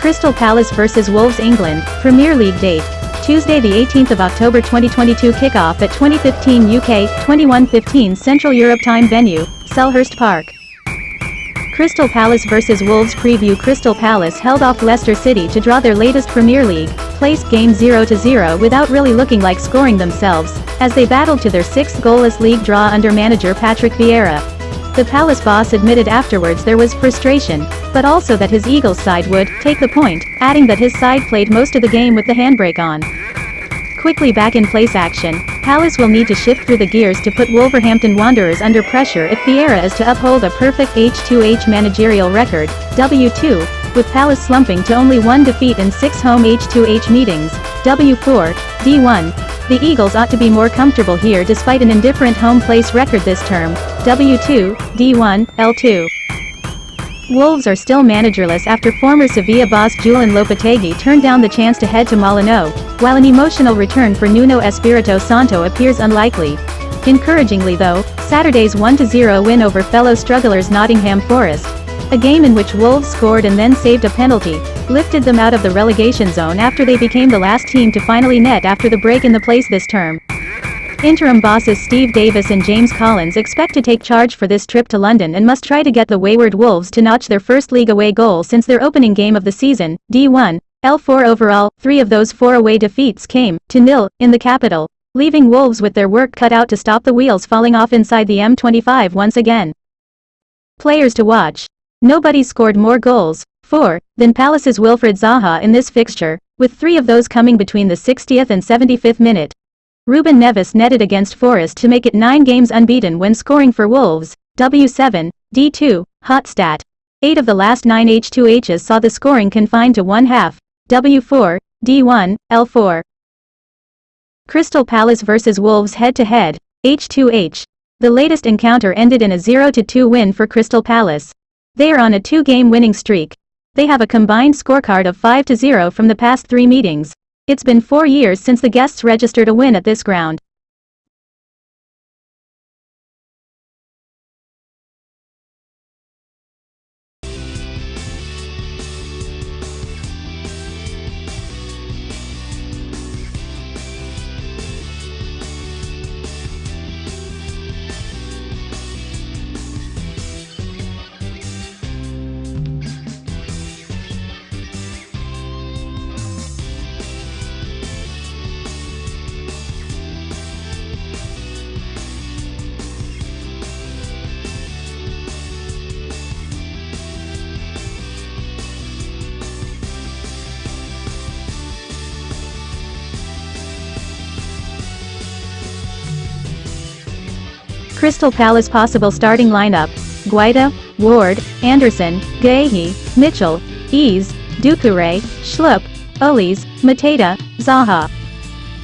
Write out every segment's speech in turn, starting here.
Crystal Palace vs Wolves England, Premier League date. Tuesday the 18th of October 2022 kickoff at 20:15 UK, 21:15 Central Europe Time venue, Selhurst Park. Crystal Palace vs Wolves preview. Crystal Palace held off Leicester City to draw their latest Premier League placed game 0-0 without really looking like scoring themselves, as they battled to their sixth goalless league draw under manager Patrick Vieira. The Palace boss admitted afterwards there was frustration, but also that his Eagles side would take the point, adding that his side played most of the game with the handbrake on. Quickly back in place action, Palace will need to shift through the gears to put Wolverhampton Wanderers under pressure if Vieira is to uphold a perfect H2H managerial record, W2, with Palace slumping to only 1 defeat in 6 home H2H meetings, W4, D1. The Eagles ought to be more comfortable here despite an indifferent home place record this term, W2, D1, L2. Wolves are still managerless after former Sevilla boss Julen Lopetegui turned down the chance to head to Molineux, while an emotional return for Nuno Espirito Santo appears unlikely. Encouragingly though, Saturday's 1-0 win over fellow strugglers Nottingham Forest, a game in which Wolves scored and then saved a penalty, lifted them out of the relegation zone after they became the last team to finally net after the break in the place this term. Interim bosses Steve Davis and James Collins expect to take charge for this trip to London and must try to get the wayward Wolves to notch their first league away goal since their opening game of the season, D1, L4 overall. 3 of those 4 away defeats came, 2-0, in the capital, leaving Wolves with their work cut out to stop the wheels falling off inside the M25 once again. Players to watch. Nobody scored more goals, 4, than Palace's Wilfried Zaha in this fixture, with 3 of those coming between the 60th and 75th minute. Ruben Neves netted against Forest to make it 9 games unbeaten when scoring for Wolves, W7, D2, hot stat. 8 of the last 9 H2Hs saw the scoring confined to one half, W4, D1, L4. Crystal Palace vs Wolves head-to-head, H2H. The latest encounter ended in a 0-2 win for Crystal Palace. They are on a 2-game winning streak. They have a combined scorecard of 5-0 from the past 3 meetings. It's been 4 years since the guests registered a win at this ground. Crystal Palace possible starting lineup: Guaita, Ward, Anderson, Guehi, Mitchell, Ease, Doucouré, Schlupp, Ulis, Mateta, Zaha.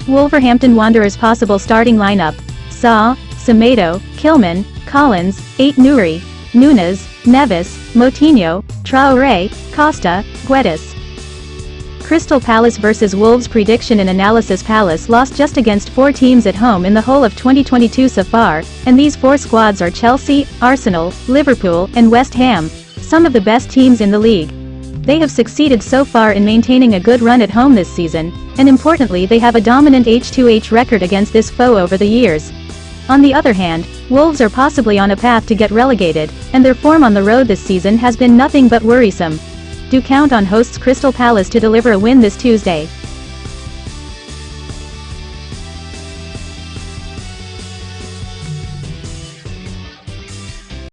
Wolverhampton Wanderers possible starting lineup: Saw, Semedo, Kilman, Collins, Ait-Nouri, Nunes, Neves, Moutinho, Traoré, Costa, Guedes. Crystal Palace vs Wolves prediction and analysis. Palace lost just against 4 teams at home in the whole of 2022 so far, and these 4 squads are Chelsea, Arsenal, Liverpool, and West Ham, some of the best teams in the league. They have succeeded so far in maintaining a good run at home this season, and importantly they have a dominant H2H record against this foe over the years. On the other hand, Wolves are possibly on a path to get relegated, and their form on the road this season has been nothing but worrisome. Do count on hosts Crystal Palace to deliver a win this Tuesday.